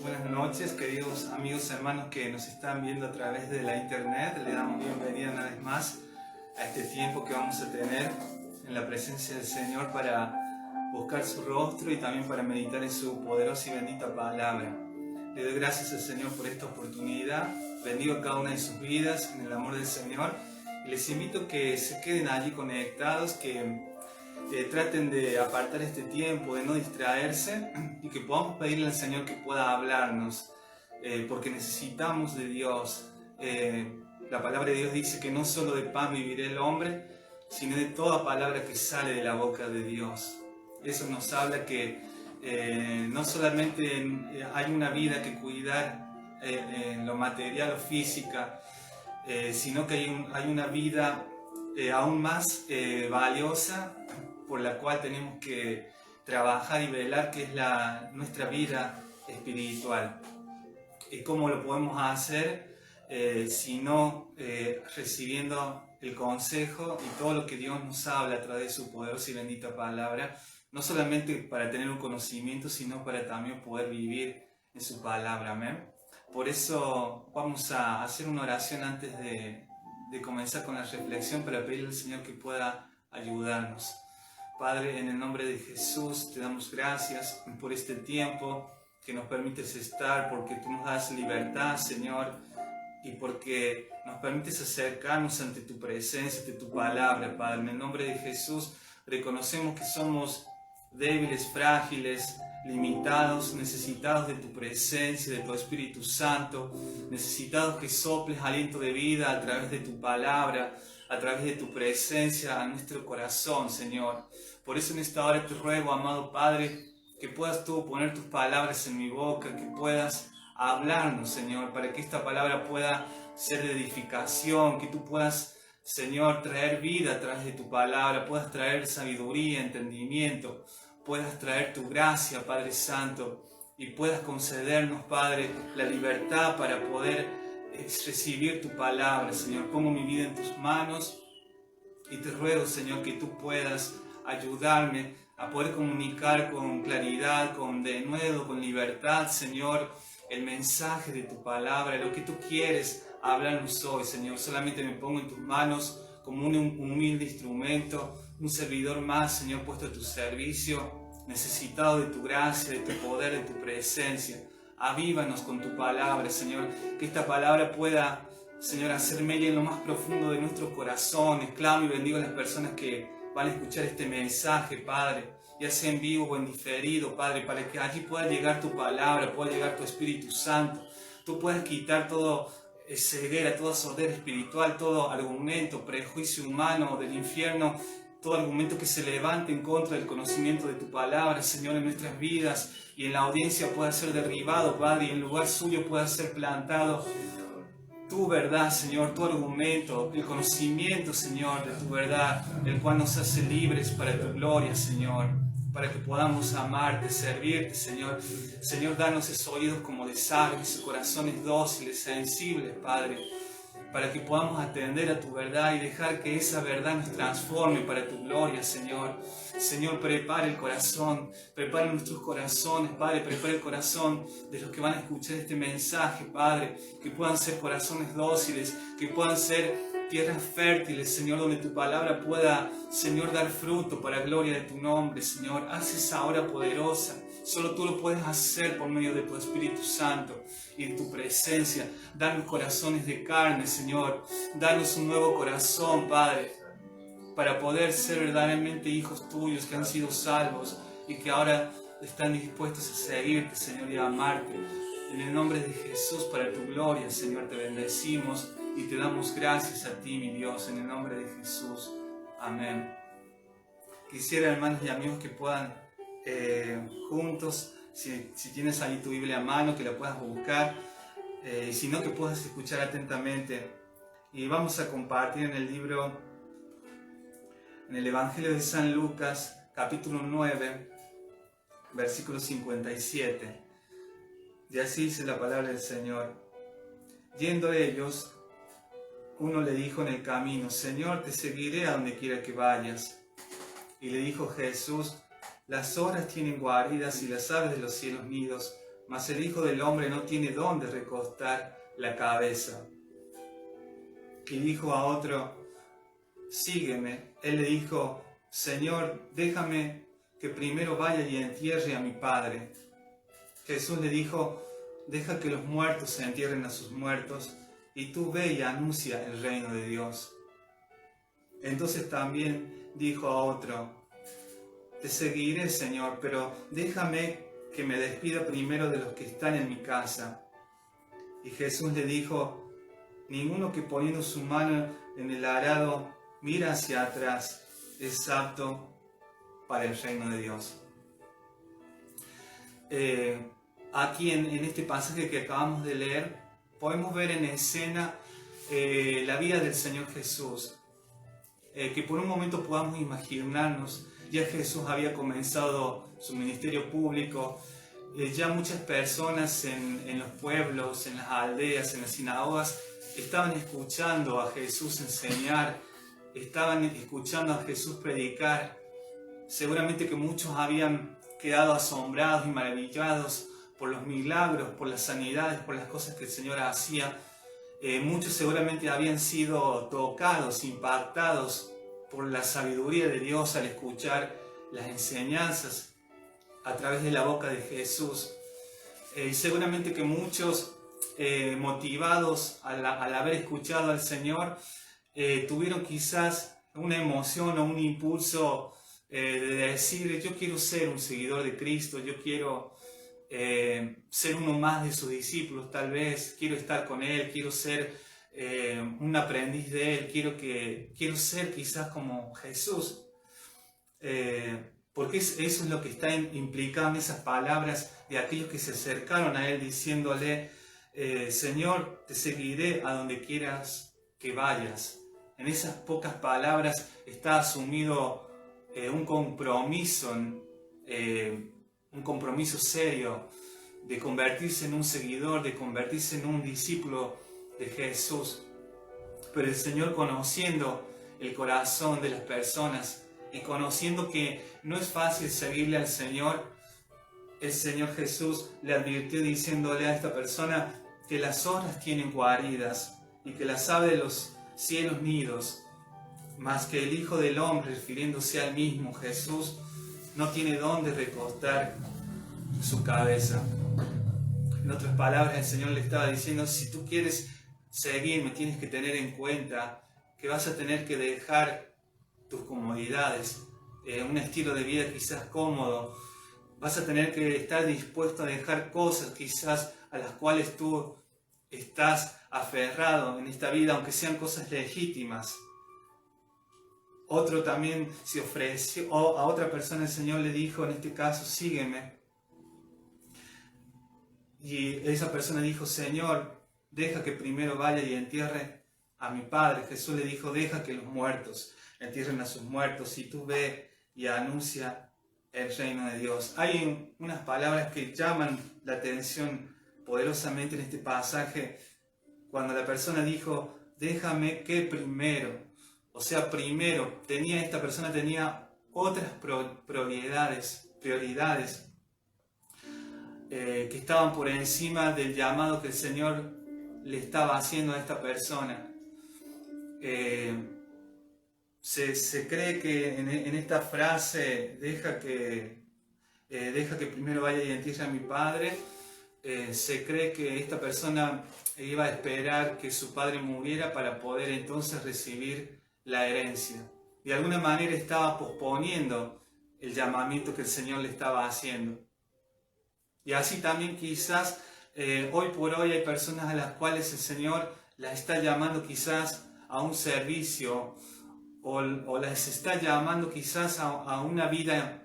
Buenas noches, queridos amigos, hermanos que nos están viendo a través de la internet. Le damos bienvenida una vez más a este tiempo que vamos a tener en la presencia del Señor para buscar su rostro y también para meditar en su poderosa y bendita palabra. Le doy gracias al Señor por esta oportunidad. Bendigo a cada una de sus vidas en el amor del Señor. Y les invito a que se queden allí conectados, que traten de apartar este tiempo, de no distraerse y que podamos pedirle al Señor que pueda hablarnos, porque necesitamos de Dios. La palabra de Dios dice que no solo de pan vivirá el hombre, sino de toda palabra que sale de la boca de Dios. Eso nos habla que no solamente hay una vida que cuidar en lo material o física, sino que hay una vida aún más valiosa por la cual tenemos que trabajar y velar, que es nuestra vida espiritual. ¿Y cómo lo podemos hacer si no recibiendo el consejo y todo lo que Dios nos habla a través de su poderosa y bendita palabra? No solamente para tener un conocimiento, sino para también poder vivir en su palabra. Amén. Por eso vamos a hacer una oración antes de comenzar con la reflexión, para pedirle al Señor que pueda ayudarnos. Padre, en el nombre de Jesús te damos gracias por este tiempo que nos permites estar, porque tú nos das libertad, Señor, y porque nos permites acercarnos ante tu presencia, ante tu palabra, Padre. En el nombre de Jesús reconocemos que somos débiles, frágiles, limitados, necesitados de tu presencia, de tu Espíritu Santo, necesitados que soples aliento de vida a través de tu palabra, a través de tu presencia a nuestro corazón, Señor. Por eso en esta hora te ruego, amado Padre, que puedas tú poner tus palabras en mi boca, que puedas hablarnos, Señor, para que esta palabra pueda ser de edificación, que tú puedas, Señor, traer vida a través de tu palabra, puedas traer sabiduría, entendimiento, puedas traer tu gracia, Padre Santo, y puedas concedernos, Padre, la libertad para poder recibir tu palabra, Señor. Pongo mi vida en tus manos y te ruego, Señor, que tú puedas ayudarme a poder comunicar con claridad, con denuedo, con libertad, Señor, el mensaje de tu palabra, lo que tú quieres hablarnos hoy, Señor. Solamente me pongo en tus manos como un humilde instrumento, un servidor más, Señor, puesto a tu servicio, necesitado de tu gracia, de tu poder, de tu presencia. Avívanos con tu palabra, Señor, que esta palabra pueda, Señor, hacer mella en lo más profundo de nuestros corazones. Clamo y bendigo a las personas que van a escuchar este mensaje, Padre, ya sea en vivo o en diferido, Padre, para que allí pueda llegar tu palabra, pueda llegar tu Espíritu Santo. Tú puedas quitar todo ceguera, toda sordera espiritual, todo argumento, prejuicio humano del infierno, todo argumento que se levante en contra del conocimiento de tu palabra, Señor, en nuestras vidas, y en la audiencia pueda ser derribado, Padre, y en lugar suyo pueda ser plantado tu verdad, Señor, tu argumento, el conocimiento, Señor, de tu verdad, el cual nos hace libres para tu gloria, Señor, para que podamos amarte, servirte, Señor. Señor, danos esos oídos como de sabio, esos corazones dóciles, sensibles, Padre, para que podamos atender a tu verdad y dejar que esa verdad nos transforme para tu gloria, Señor. Señor, prepara el corazón, prepara nuestros corazones, Padre, prepara el corazón de los que van a escuchar este mensaje, Padre, que puedan ser corazones dóciles, que puedan ser tierras fértiles, Señor, donde tu palabra pueda, Señor, dar fruto para la gloria de tu nombre, Señor. Haz esa obra poderosa. Solo tú lo puedes hacer por medio de tu Espíritu Santo y de tu presencia. Danos corazones de carne, Señor. Danos un nuevo corazón, Padre, para poder ser verdaderamente hijos tuyos que han sido salvos y que ahora están dispuestos a seguirte, Señor, y a amarte. En el nombre de Jesús, para tu gloria, Señor, te bendecimos y te damos gracias a ti, mi Dios, en el nombre de Jesús. Amén. Quisiera, hermanos y amigos, que puedan juntos, si tienes ahí tu Biblia a mano, que la puedas buscar, y si no, que puedas escuchar atentamente. Y vamos a compartir en el libro, en el Evangelio de San Lucas, capítulo 9, versículo 57. Y así dice la palabra del Señor. Yendo ellos, uno le dijo en el camino: Señor, te seguiré a donde quiera que vayas. Y le dijo Jesús: las zorras tienen guaridas y las aves de los cielos nidos, mas el Hijo del Hombre no tiene dónde recostar la cabeza. Y dijo a otro: sígueme. Él le dijo: Señor, déjame que primero vaya y entierre a mi padre. Jesús le dijo: deja que los muertos se entierren a sus muertos, y tú ve y anuncia el reino de Dios. Entonces también dijo a otro: te seguiré, Señor, pero déjame que me despida primero de los que están en mi casa. Y Jesús le dijo: ninguno que poniendo su mano en el arado mira hacia atrás es apto para el reino de Dios. Aquí en este pasaje que acabamos de leer, podemos ver en escena la vida del Señor Jesús. Que por un momento podamos imaginarnos, ya Jesús había comenzado su ministerio público, ya muchas personas en los pueblos, en las aldeas, en las sinagogas, estaban escuchando a Jesús enseñar, estaban escuchando a Jesús predicar. Seguramente que muchos habían quedado asombrados y maravillados por los milagros, por las sanidades, por las cosas que el Señor hacía. Muchos seguramente habían sido tocados, impactados por la sabiduría de Dios al escuchar las enseñanzas a través de la boca de Jesús. Seguramente que muchos, motivados al haber escuchado al Señor, tuvieron quizás una emoción o un impulso de decir: yo quiero ser un seguidor de Cristo, yo quiero ser uno más de sus discípulos, tal vez quiero estar con Él, quiero ser un aprendiz de Él, quiero ser quizás como Jesús, porque eso es lo que está implicado en esas palabras de aquellos que se acercaron a Él diciéndole: Señor, te seguiré a donde quieras que vayas. En esas pocas palabras está asumido un compromiso serio de convertirse en un seguidor, de convertirse en un discípulo de Jesús. Pero el Señor, conociendo el corazón de las personas y conociendo que no es fácil seguirle al Señor, el Señor Jesús le advirtió diciéndole a esta persona que las zorras tienen guaridas y que las aves de los cielos nidos, mas que el Hijo del Hombre, refiriéndose al mismo Jesús, no tiene dónde recostar su cabeza. En otras palabras, el Señor le estaba diciendo: si tú quieres seguirme, tienes que tener en cuenta que vas a tener que dejar tus comodidades, un estilo de vida quizás cómodo. Vas a tener que estar dispuesto a dejar cosas quizás a las cuales tú estás aferrado en esta vida, aunque sean cosas legítimas. Otro también se ofreció, o a otra persona el Señor le dijo, en este caso: sígueme. Y esa persona dijo: Señor, deja que primero vaya y entierre a mi padre. Jesús le dijo: deja que los muertos entierren a sus muertos, y tú ve y anuncia el reino de Dios. Hay unas palabras que llaman la atención poderosamente en este pasaje, cuando la persona dijo: déjame que primero. O sea, primero, esta persona tenía otras prioridades que estaban por encima del llamado que el Señor le estaba haciendo a esta persona. Se cree que en esta frase, deja que primero vaya y entierre a mi padre, se cree que esta persona iba a esperar que su padre muriera para poder entonces recibir la herencia. De alguna manera estaba posponiendo el llamamiento que el Señor le estaba haciendo. Y así también quizás hoy por hoy hay personas a las cuales el Señor las está llamando quizás a un servicio, o las está llamando quizás a una vida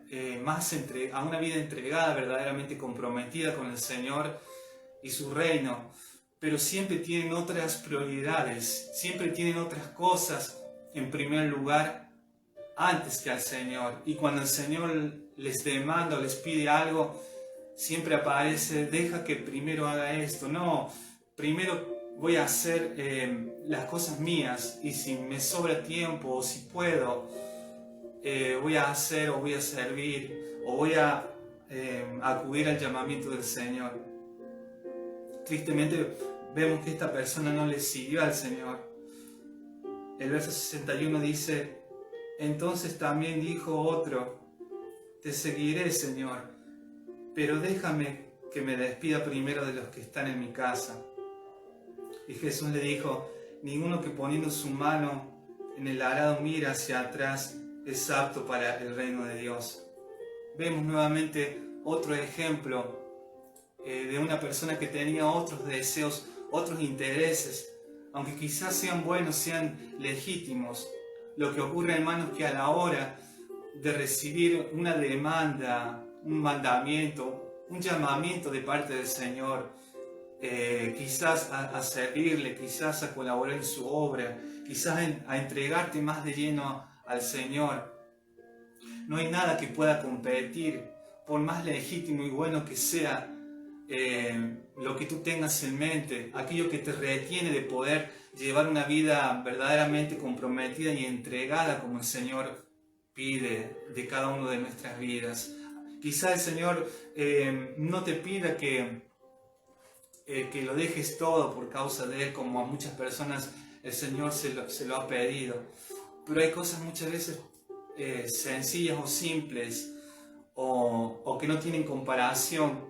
a una vida entregada, verdaderamente comprometida con el Señor y su reino. Pero siempre tienen otras prioridades, siempre tienen otras cosas en primer lugar antes que al Señor. Y cuando el Señor les demanda o les pide algo, siempre aparece: deja que primero haga esto. No, primero voy a hacer las cosas mías, y si me sobra tiempo o si puedo, voy a hacer o voy a servir o voy a acudir al llamamiento del Señor. tristemente vemos que esta persona no le siguió al Señor. El verso 61 dice: entonces también dijo otro: te seguiré, Señor, pero déjame que me despida primero de los que están en mi casa. Y Jesús le dijo: ninguno que poniendo su mano en el arado mira hacia atrás es apto para el reino de Dios. Vemos nuevamente otro ejemplo de una persona que tenía otros deseos, otros intereses, aunque quizás sean buenos, sean legítimos. Lo que ocurre, hermanos, es que a la hora de recibir una demanda, un mandamiento, un llamamiento de parte del Señor, quizás a servirle, quizás a colaborar en su obra, quizás a entregarte más de lleno al Señor, no hay nada que pueda competir, por más legítimo y bueno que sea lo que tú tengas en mente, aquello que te retiene de poder llevar una vida verdaderamente comprometida y entregada como el Señor pide de cada uno de nuestras vidas. Quizá el Señor no te pida que lo dejes todo por causa de Él, como a muchas personas el Señor se lo ha pedido, pero hay cosas muchas veces sencillas o simples o que no tienen comparación,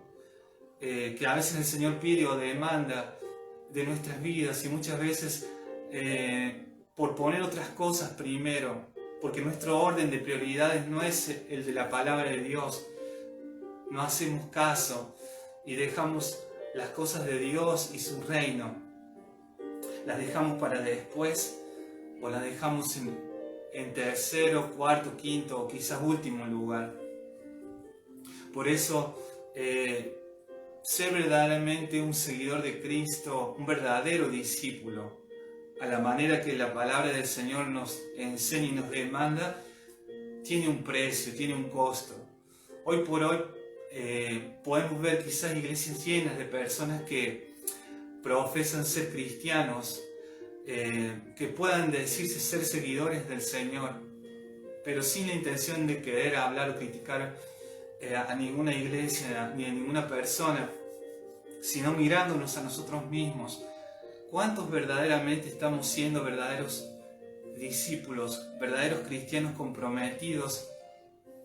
que a veces el Señor pide o demanda de nuestras vidas, y muchas veces por poner otras cosas primero, porque nuestro orden de prioridades no es el de la palabra de Dios, no hacemos caso y dejamos las cosas de Dios y su reino, las dejamos para después, o las dejamos en tercero, cuarto, quinto o quizás último lugar. Por eso, ser verdaderamente un seguidor de Cristo, un verdadero discípulo, a la manera que la palabra del Señor nos enseña y nos demanda, tiene un precio, tiene un costo. Hoy por hoy podemos ver quizás iglesias llenas de personas que profesan ser cristianos, que puedan decirse ser seguidores del Señor, pero sin la intención de querer hablar o criticar a ninguna iglesia ni a ninguna persona, sino mirándonos a nosotros mismos. ¿Cuántos verdaderamente estamos siendo verdaderos discípulos, verdaderos cristianos comprometidos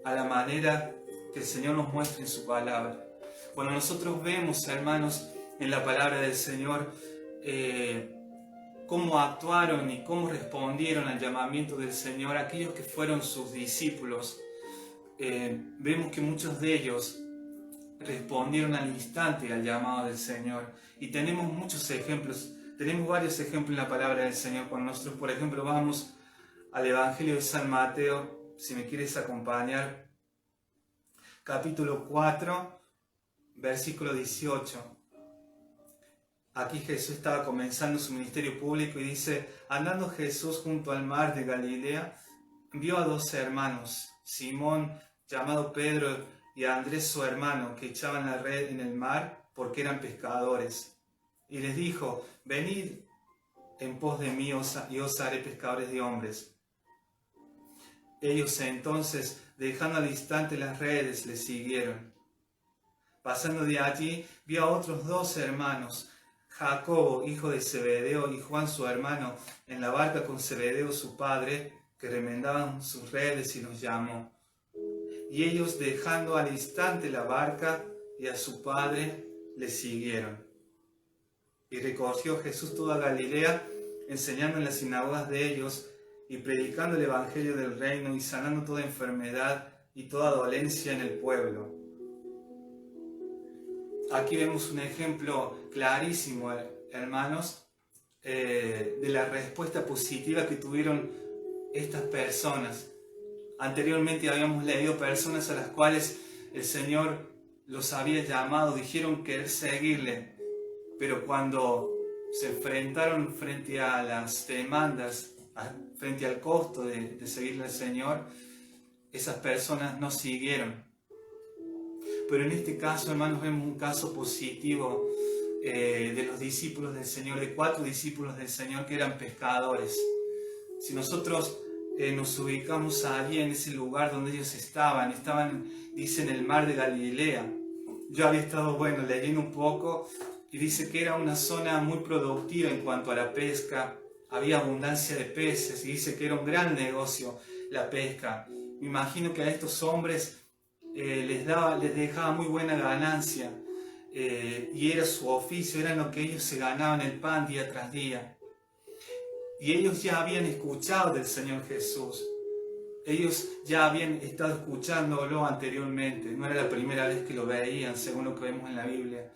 a la manera que el Señor nos muestra en su palabra? Cuando nosotros vemos, hermanos, en la palabra del Señor cómo actuaron y cómo respondieron al llamamiento del Señor aquellos que fueron sus discípulos, vemos que muchos de ellos respondieron al instante al llamado del Señor. Y tenemos muchos ejemplos, tenemos varios ejemplos en la palabra del Señor. Cuando nosotros, por ejemplo, vamos al Evangelio de San Mateo, si me quieres acompañar, capítulo 4, versículo 18. Aquí Jesús estaba comenzando su ministerio público y dice: andando Jesús junto al mar de Galilea, vio a dos hermanos, Simón, llamado Pedro, y a Andrés su hermano, que echaban la red en el mar porque eran pescadores. Y les dijo: venid en pos de mí y os haré pescadores de hombres. Ellos entonces, dejando al instante las redes, le siguieron. Pasando de allí, vio a otros dos hermanos, Jacobo, hijo de Zebedeo, y Juan su hermano, en la barca con Zebedeo su padre, que remendaban sus redes, y los llamó. Y ellos, dejando al instante la barca y a su padre, le siguieron. Y recorrió Jesús toda Galilea, enseñando en las sinagogas de ellos, y predicando el evangelio del reino, y sanando toda enfermedad y toda dolencia en el pueblo. Aquí vemos un ejemplo clarísimo, hermanos, de la respuesta positiva que tuvieron estas personas. Anteriormente habíamos leído personas a las cuales el Señor los había llamado, dijeron querer seguirle, pero cuando se enfrentaron frente a las demandas, frente al costo de seguirle al Señor, esas personas no siguieron. Pero en este caso, hermanos, vemos un caso positivo de los discípulos del Señor, de 4 discípulos del Señor que eran pescadores. Si nosotros nos ubicamos allí en ese lugar donde ellos estaban, dice, en el mar de Galilea. Yo había estado, leyendo un poco y dice que era una zona muy productiva en cuanto a la pesca, había abundancia de peces y dice que era un gran negocio la pesca. Me imagino que a estos hombres les dejaba muy buena ganancia y era su oficio, era lo que ellos se ganaban el pan día tras día. Y ellos ya habían escuchado del Señor Jesús. Ellos ya habían estado escuchándolo anteriormente, no era la primera vez que lo veían, según lo que vemos en la Biblia.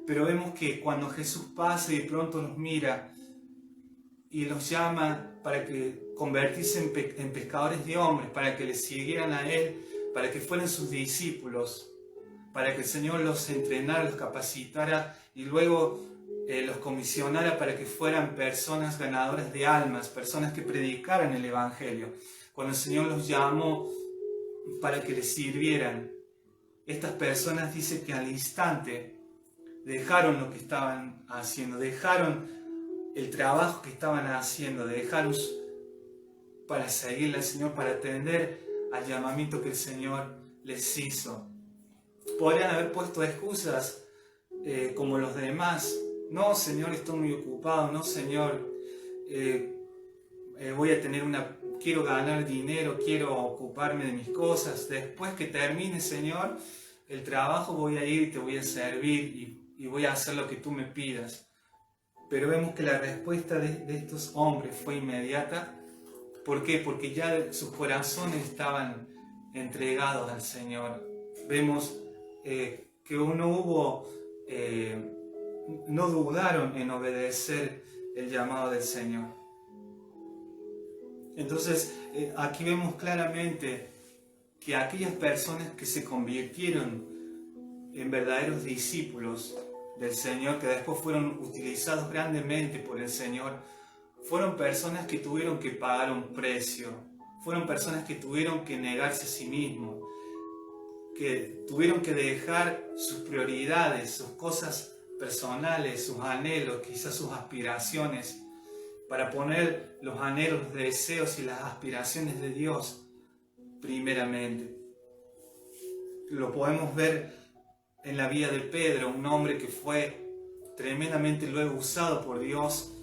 Pero vemos que cuando Jesús pasa y de pronto los mira y los llama para que convertirse en pescadores de hombres, para que le siguieran a Él, para que fueran sus discípulos, para que el Señor los entrenara, los capacitara y luego los comisionara para que fueran personas ganadoras de almas, personas que predicaran el Evangelio. Cuando el Señor los llamó para que les sirvieran, estas personas dice que al instante dejaron lo que estaban haciendo, dejaron el trabajo que estaban haciendo, dejaron para seguirle al Señor, para atender al llamamiento que el Señor les hizo. Podrían haber puesto excusas como los demás. No, Señor, estoy muy ocupado. No, Señor, quiero ganar dinero, quiero ocuparme de mis cosas. Después que termine, Señor, el trabajo voy a ir y te voy a servir y voy a hacer lo que tú me pidas. Pero vemos que la respuesta de estos hombres fue inmediata. ¿Por qué? Porque ya sus corazones estaban entregados al Señor. Vemos que no dudaron en obedecer el llamado del Señor. Entonces, aquí vemos claramente que aquellas personas que se convirtieron en verdaderos discípulos del Señor, que después fueron utilizados grandemente por el Señor, fueron personas que tuvieron que pagar un precio, fueron personas que tuvieron que negarse a sí mismos, que tuvieron que dejar sus prioridades, sus cosas personales, sus anhelos, quizás sus aspiraciones, para poner los anhelos, los deseos y las aspiraciones de Dios primeramente. Lo podemos ver en la vida de Pedro, un hombre que fue tremendamente luego usado por Dios.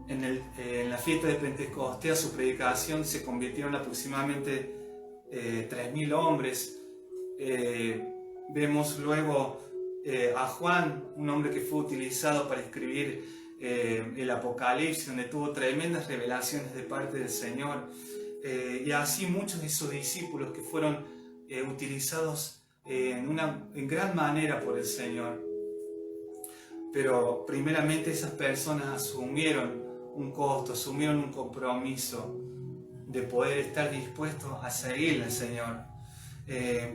En la fiesta de Pentecostés, a su predicación se convirtieron aproximadamente 3.000 hombres. Vemos luego a Juan, un hombre que fue utilizado para escribir el Apocalipsis, donde tuvo tremendas revelaciones de parte del Señor, y así muchos de sus discípulos que fueron utilizados en gran manera por el Señor. Pero primeramente esas personas asumieron un costo, asumieron un compromiso de poder estar dispuestos a seguirle al Señor.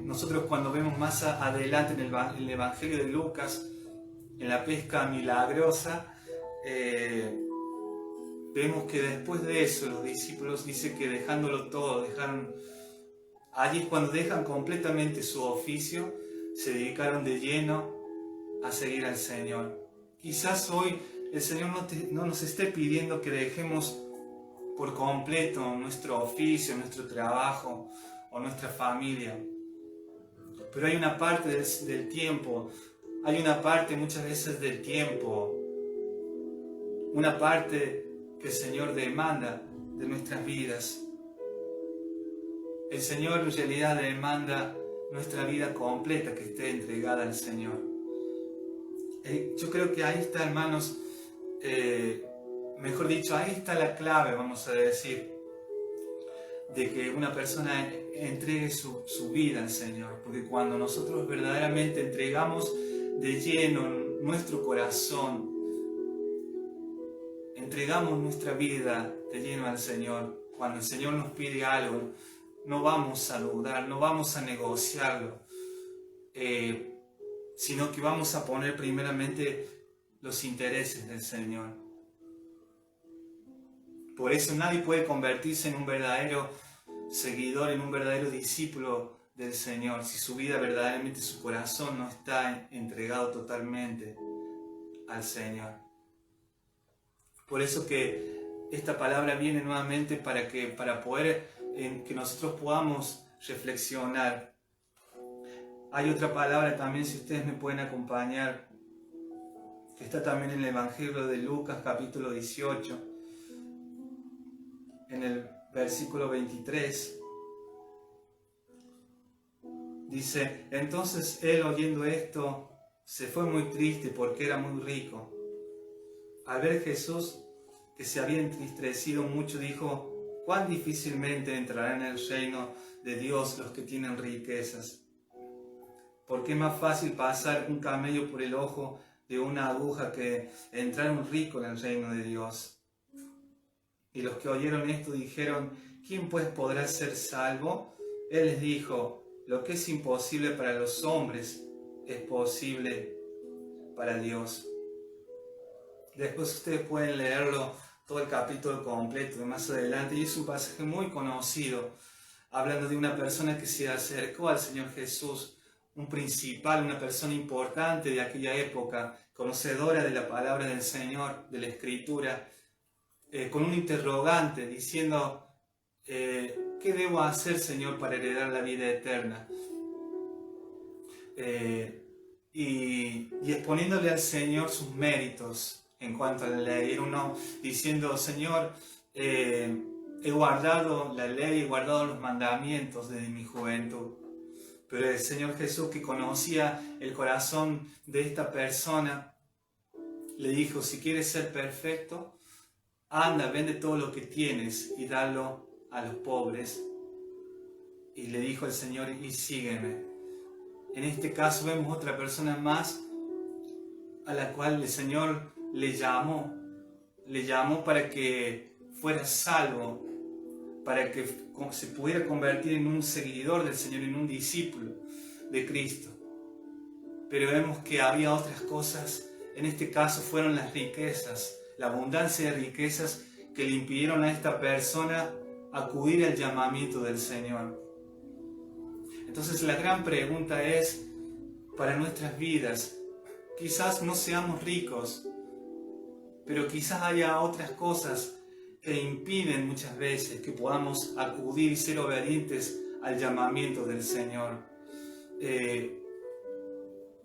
Nosotros cuando vemos más adelante en el Evangelio de Lucas, en la pesca milagrosa, vemos que después de eso los discípulos dicen que dejándolo todo, allí es cuando dejan completamente su oficio, se dedicaron de lleno a seguir al Señor. Quizás hoy el Señor no nos esté pidiendo que dejemos por completo nuestro oficio, nuestro trabajo o nuestra familia. Pero hay una parte del tiempo, hay una parte muchas veces del tiempo, una parte que el Señor demanda de nuestras vidas. El Señor en realidad demanda nuestra vida completa que esté entregada al Señor. Yo creo que ahí está, hermanos, mejor dicho, ahí está la clave, vamos a decir, de que una persona entregue su vida al Señor. Porque cuando nosotros verdaderamente entregamos de lleno nuestro corazón, entregamos nuestra vida de lleno al Señor, cuando el Señor nos pide algo, no vamos a dudar, no vamos a negociarlo, sino que vamos a poner primeramente los intereses del Señor. Por eso nadie puede convertirse en un verdadero seguidor, en un verdadero discípulo del Señor, si su vida verdaderamente, su corazón no está entregado totalmente al Señor. Por eso que esta palabra viene nuevamente para poder que nosotros podamos reflexionar. Hay otra palabra también, si ustedes me pueden acompañar, que está también en el Evangelio de Lucas capítulo 18, en el versículo 23. Dice: entonces él, oyendo esto, se fue muy triste porque era muy rico. Al ver Jesús que se había entristecido mucho, dijo: cuán difícilmente entrarán en el reino de Dios los que tienen riquezas. Porque es más fácil pasar un camello por el ojo de una aguja que entrar un rico en el reino de Dios. Y los que oyeron esto dijeron: ¿quién pues podrá ser salvo? Él les dijo: lo que es imposible para los hombres es posible para Dios. Después ustedes pueden leerlo todo el capítulo completo de más adelante, y es un pasaje muy conocido, hablando de una persona que se acercó al Señor Jesús, un principal, una persona importante de aquella época, conocedora de la palabra del Señor, de la Escritura, con un interrogante diciendo: ¿qué debo hacer, Señor, para heredar la vida eterna? Y exponiéndole al Señor sus méritos en cuanto a la ley. Era uno diciendo: Señor, he guardado la ley, he guardado los mandamientos desde mi juventud. Pero el Señor Jesús, que conocía el corazón de esta persona, le dijo: si quieres ser perfecto, anda, vende todo lo que tienes y dalo a los pobres. Y le dijo el Señor: y sígueme. En este caso vemos otra persona más a la cual el Señor le llamó para que fuera salvo, para que se pudiera convertir en un seguidor del Señor, en un discípulo de Cristo. Pero vemos que había otras cosas. En este caso fueron las riquezas, la abundancia de riquezas, que le impidieron a esta persona acudir al llamamiento del Señor. Entonces la gran pregunta es, para nuestras vidas, quizás no seamos ricos, pero quizás haya otras cosas que impiden muchas veces que podamos acudir y ser obedientes al llamamiento del Señor.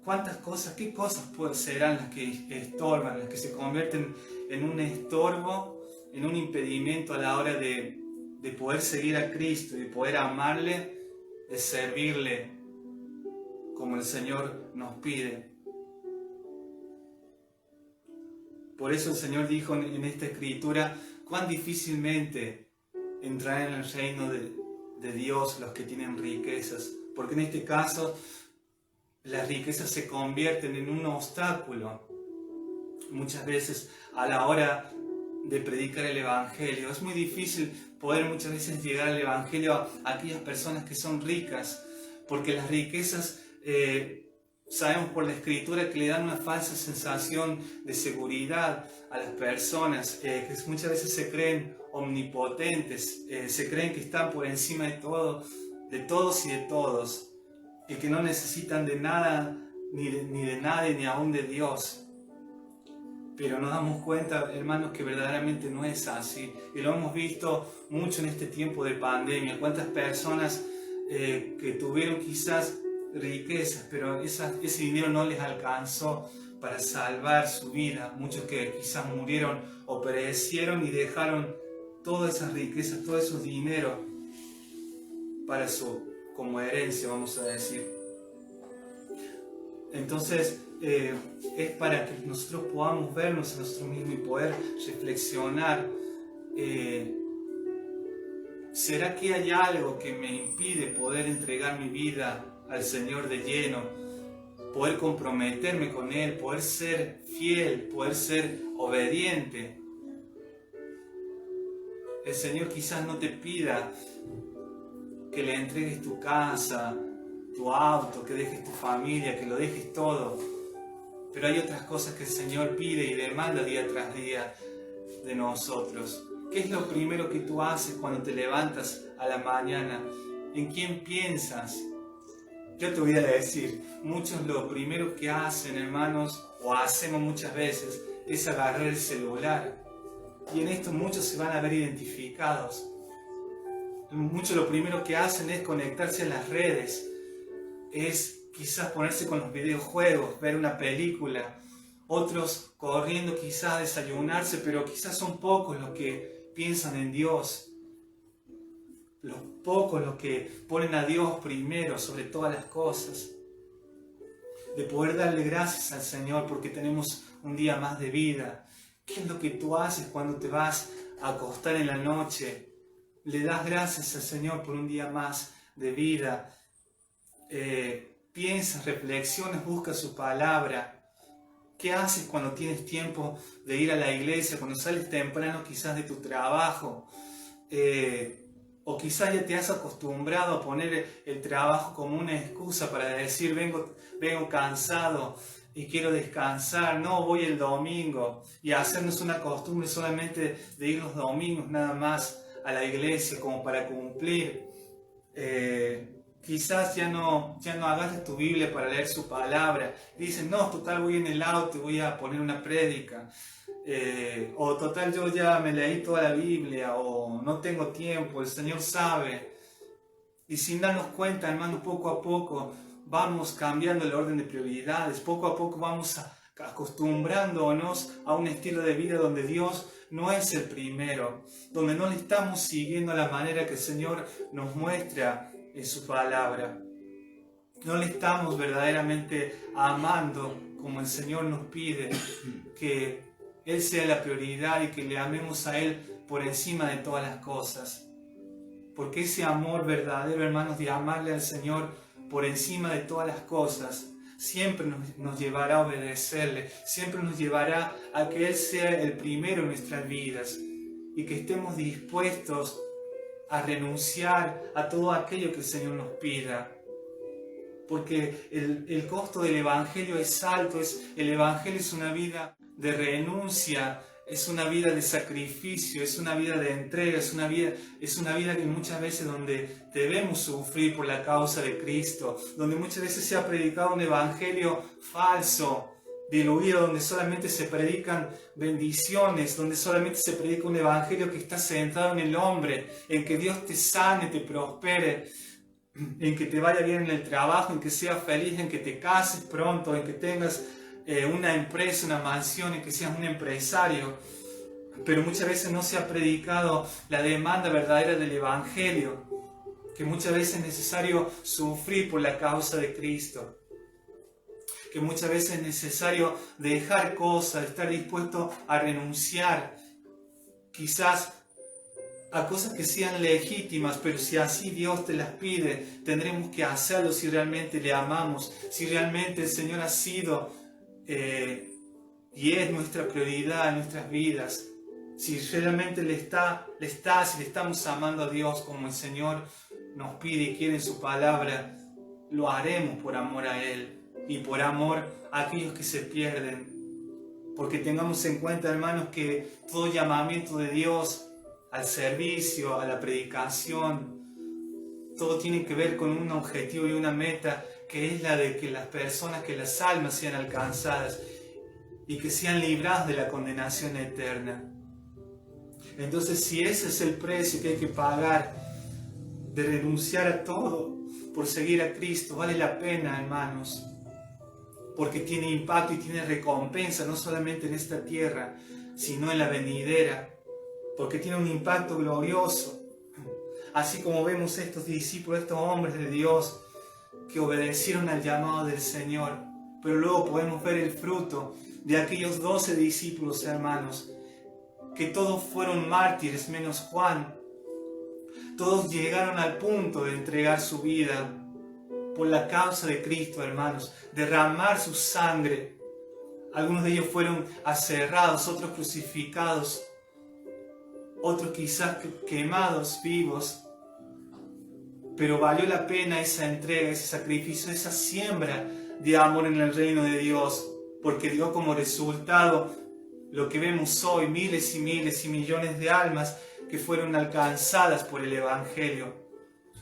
¿Cuántas cosas, qué cosas serán las que estorban, las que se convierten en un estorbo, en un impedimento a la hora de poder seguir a Cristo, de poder amarle, de servirle como el Señor nos pide? Por eso el Señor dijo en esta escritura: cuán difícilmente entrarán en el reino de Dios los que tienen riquezas. Porque en este caso las riquezas se convierten en un obstáculo muchas veces a la hora de predicar el Evangelio. Es muy difícil poder muchas veces llegar al Evangelio a aquellas personas que son ricas, porque las riquezas sabemos por la Escritura que le dan una falsa sensación de seguridad a las personas, que muchas veces se creen omnipotentes, se creen que están por encima de todo, de todos y de todos, y que no necesitan de nada, ni de nadie, ni aún de Dios. Pero nos damos cuenta, hermanos, que verdaderamente no es así. Y lo hemos visto mucho en este tiempo de pandemia. Cuántas personas que tuvieron quizás riquezas, pero ese dinero no les alcanzó para salvar su vida. Muchos que quizás murieron o perecieron y dejaron todas esas riquezas, todo esos dinero como herencia, vamos a decir. Entonces, es para que nosotros podamos vernos a nosotros mismos y poder reflexionar. ¿Será que hay algo que me impide poder entregar mi vida al Señor de lleno? Poder comprometerme con Él, poder ser fiel, poder ser obediente. El Señor quizás no te pida que le entregues tu casa, tu auto, que dejes tu familia, que lo dejes todo. Pero hay otras cosas que el Señor pide y demanda día tras día de nosotros. ¿Qué es lo primero que tú haces cuando te levantas a la mañana? ¿En quién piensas? Yo te voy a decir, muchos lo primero que hacen, hermanos, o hacemos muchas veces, es agarrar el celular. Y en esto muchos se van a ver identificados. Muchos lo primero que hacen es conectarse a las redes, es quizás ponerse con los videojuegos, ver una película otros corriendo quizás a desayunarse, pero quizás son pocos los que piensan en Dios, los pocos los que ponen a Dios primero sobre todas las cosas. De poder darle gracias al Señor porque tenemos un día más de vida. ¿Qué es lo que tú haces cuando te vas a acostar en la noche? Le das gracias al Señor por un día más de vida. Piensas, reflexionas, buscas su palabra. ¿Qué haces cuando tienes tiempo de ir a la iglesia? Cuando sales temprano quizás de tu trabajo. O quizás ya te has acostumbrado a poner el trabajo como una excusa para decir vengo cansado y quiero descansar, no voy el domingo, y hacernos una costumbre solamente de ir los domingos nada más a la iglesia como para cumplir. Quizás ya no agarres tu Biblia para leer su palabra. Dices, no, total voy en el auto y voy a poner una prédica. O total yo ya me leí toda la Biblia, o no tengo tiempo, el Señor sabe. Y sin darnos cuenta, hermano, poco a poco vamos cambiando el orden de prioridades, poco a poco vamos acostumbrándonos a un estilo de vida donde Dios no es el primero, donde no le estamos siguiendo la manera que el Señor nos muestra en su palabra. No le estamos verdaderamente amando como el Señor nos pide, que Él sea la prioridad y que le amemos a Él por encima de todas las cosas. Porque ese amor verdadero, hermanos, de amarle al Señor por encima de todas las cosas, siempre nos llevará a obedecerle, siempre nos llevará a que Él sea el primero en nuestras vidas y que estemos dispuestos a renunciar a todo aquello que el Señor nos pida. Porque el costo del Evangelio es alto, el Evangelio es una vida de renuncia, es una vida de sacrificio, es una vida de entrega, es una vida que muchas veces donde debemos sufrir por la causa de Cristo, donde muchas veces se ha predicado un evangelio falso, diluido, donde solamente se predican bendiciones, donde solamente se predica un evangelio que está centrado en el hombre, en que Dios te sane, te prospere, en que te vaya bien en el trabajo, en que seas feliz, en que te cases pronto, en que tengas una empresa, una mansión, en que seas un empresario. Pero muchas veces no se ha predicado la demanda verdadera del Evangelio, que muchas veces es necesario sufrir por la causa de Cristo, que muchas veces es necesario dejar cosas, estar dispuesto a renunciar, quizás a cosas que sean legítimas, pero si así Dios te las pide, tendremos que hacerlo si realmente le amamos, si realmente el Señor ha sido y es nuestra prioridad en nuestras vidas, si realmente si le estamos amando a Dios como el Señor nos pide y quiere en su palabra, lo haremos por amor a Él y por amor a aquellos que se pierden. Porque tengamos en cuenta, hermanos, que todo llamamiento de Dios al servicio, a la predicación, todo tiene que ver con un objetivo y una meta, que es la de que las personas, que las almas sean alcanzadas y que sean libradas de la condenación eterna. Entonces, si ese es el precio que hay que pagar de renunciar a todo por seguir a Cristo, vale la pena, hermanos, porque tiene impacto y tiene recompensa, no solamente en esta tierra, sino en la venidera, porque tiene un impacto glorioso. Así como vemos estos discípulos, estos hombres de Dios que obedecieron al llamado del Señor, pero luego podemos ver el fruto de aquellos 12 discípulos, hermanos, que todos fueron mártires menos Juan. Todos llegaron al punto de entregar su vida por la causa de Cristo, hermanos, derramar su sangre. Algunos de ellos fueron aserrados, otros crucificados, otros quizás quemados vivos. Pero valió la pena esa entrega, ese sacrificio, esa siembra de amor en el reino de Dios, porque dio como resultado lo que vemos hoy, miles y miles y millones de almas que fueron alcanzadas por el Evangelio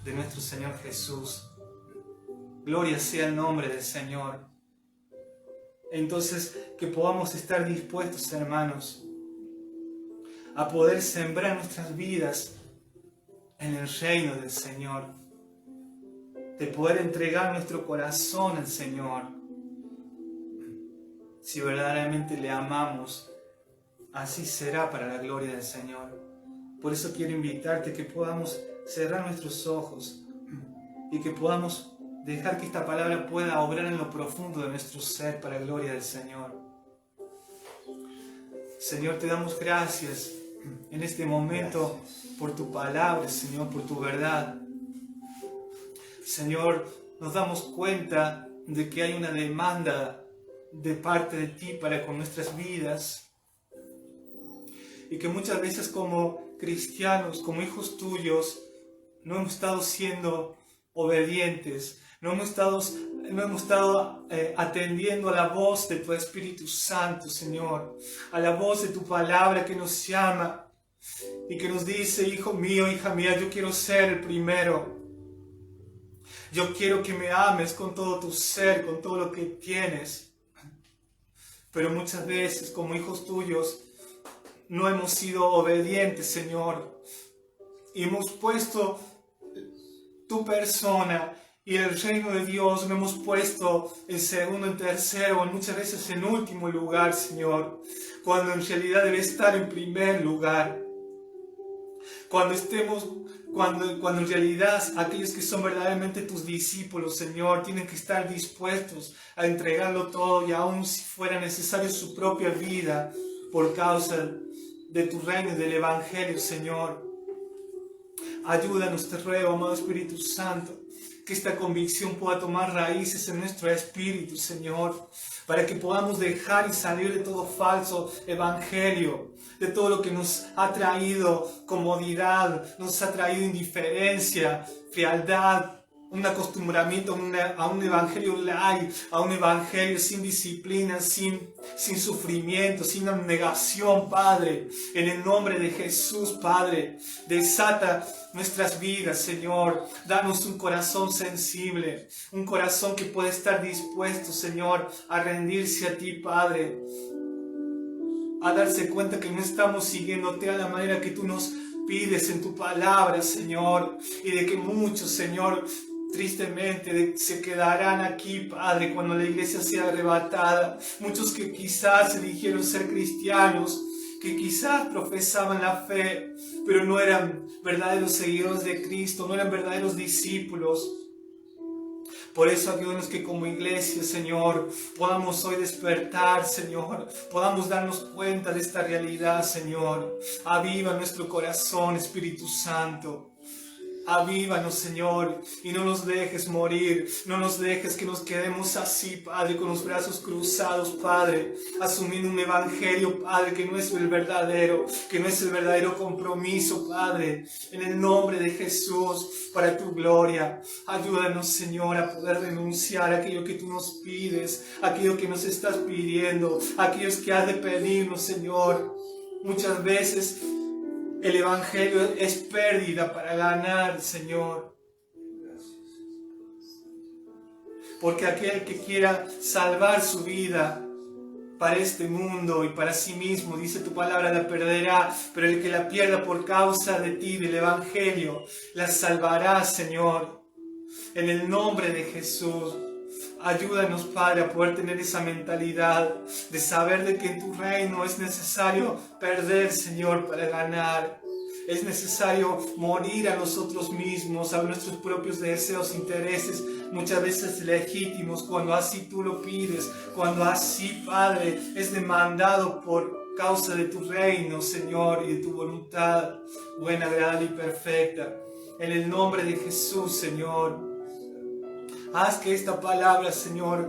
de nuestro Señor Jesús. Gloria sea el nombre del Señor. Entonces, que podamos estar dispuestos, hermanos, a poder sembrar nuestras vidas en el reino del Señor, de poder entregar nuestro corazón al Señor, Si verdaderamente le amamos, así será para la gloria del Señor. Por eso quiero invitarte a que podamos cerrar nuestros ojos y que podamos dejar que esta palabra pueda obrar en lo profundo de nuestro ser para la gloria del Señor. Señor, te damos gracias en este momento por tu palabra, Señor, por tu verdad. Señor, nos damos cuenta de que hay una demanda de parte de ti para con nuestras vidas y que muchas veces como cristianos, como hijos tuyos, no hemos estado siendo obedientes, no hemos estado atendiendo a la voz de tu Espíritu Santo, Señor, a la voz de tu palabra que nos llama y que nos dice: hijo mío, hija mía, yo quiero ser el primero. Yo quiero que me ames con todo tu ser, con todo lo que tienes. Pero muchas veces, como hijos tuyos, no hemos sido obedientes, Señor. Y hemos puesto tu persona y el reino de Dios, lo hemos puesto en segundo, en tercero, muchas veces en último lugar, Señor. Cuando en realidad debe estar en primer lugar. Cuando en realidad aquellos que son verdaderamente tus discípulos, Señor, tienen que estar dispuestos a entregarlo todo y aun si fuera necesario su propia vida por causa de tu reino y del Evangelio, Señor. Ayúdanos, te ruego, amado Espíritu Santo, que esta convicción pueda tomar raíces en nuestro espíritu, Señor, para que podamos dejar y salir de todo falso evangelio, de todo lo que nos ha traído comodidad, nos ha traído indiferencia, fealdad, un acostumbramiento a un evangelio light, a un evangelio sin disciplina, sin sufrimiento, sin abnegación, Padre. En el nombre de Jesús, Padre, desata nuestras vidas, Señor. Danos un corazón sensible, un corazón que pueda estar dispuesto, Señor, a rendirse a ti, Padre. A darse cuenta que no estamos siguiéndote a la manera que tú nos pides en tu palabra, Señor. Y de que muchos, Señor, tristemente se quedarán aquí, Padre, cuando la iglesia sea arrebatada. Muchos que quizás se dijeron ser cristianos, que quizás profesaban la fe, pero no eran verdaderos seguidores de Cristo, no eran verdaderos discípulos. Por eso ayúdanos que como iglesia, Señor, podamos hoy despertar, Señor, podamos darnos cuenta de esta realidad, Señor. Aviva nuestro corazón, Espíritu Santo. Avívanos, Señor, y no nos dejes morir, no nos dejes que nos quedemos así, Padre, con los brazos cruzados, Padre, asumiendo un evangelio, Padre, que no es el verdadero, que no es el verdadero compromiso, Padre, en el nombre de Jesús, para tu gloria. Ayúdanos, Señor, a poder renunciar a aquello que tú nos pides, aquello que nos estás pidiendo, aquellos que has de pedirnos, Señor. Muchas veces el evangelio es pérdida para ganar, Señor. Porque aquel que quiera salvar su vida para este mundo y para sí mismo, dice tu palabra, la perderá. Pero el que la pierda por causa de ti, del evangelio, la salvará, Señor. En el nombre de Jesús. Ayúdanos, Padre, a poder tener esa mentalidad de saber de que en tu reino es necesario perder, Señor, para ganar. Es necesario morir a nosotros mismos, a nuestros propios deseos, intereses, muchas veces legítimos, cuando así tú lo pides, cuando así, Padre, es demandado por causa de tu reino, Señor, y de tu voluntad buena, agradable y perfecta. En el nombre de Jesús, Señor. Haz que esta palabra, Señor,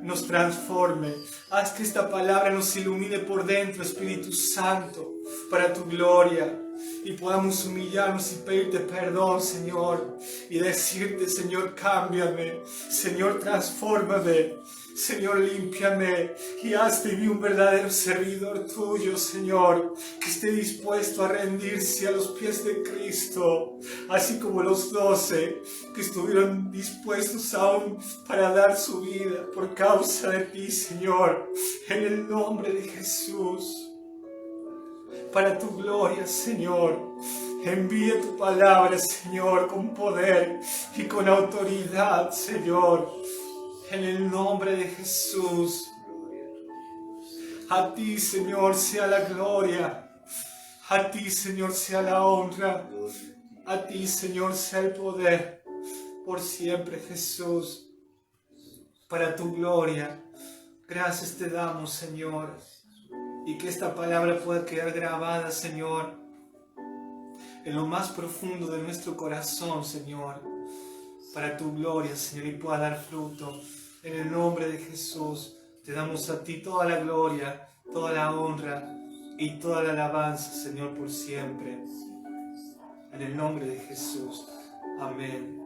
nos transforme. Haz que esta palabra nos ilumine por dentro, Espíritu Santo, para tu gloria. Y podamos humillarnos y pedirte perdón, Señor. Y decirte, Señor, cámbiame. Señor, transfórmame. Señor, límpiame y haz de mí un verdadero servidor tuyo, Señor, que esté dispuesto a rendirse a los pies de Cristo, así como los 12 que estuvieron dispuestos aún para dar su vida por causa de ti, Señor, en el nombre de Jesús. Para tu gloria, Señor, envía tu palabra, Señor, con poder y con autoridad, Señor. En el nombre de Jesús. A ti, Señor, sea la gloria. A ti, Señor, sea la honra. A ti, Señor, sea el poder. Por siempre, Jesús. Para tu gloria. Gracias te damos, Señor. Y que esta palabra pueda quedar grabada, Señor, en lo más profundo de nuestro corazón, Señor. Para tu gloria, Señor, y pueda dar fruto. En el nombre de Jesús, te damos a ti toda la gloria, toda la honra y toda la alabanza, Señor, por siempre. En el nombre de Jesús. Amén.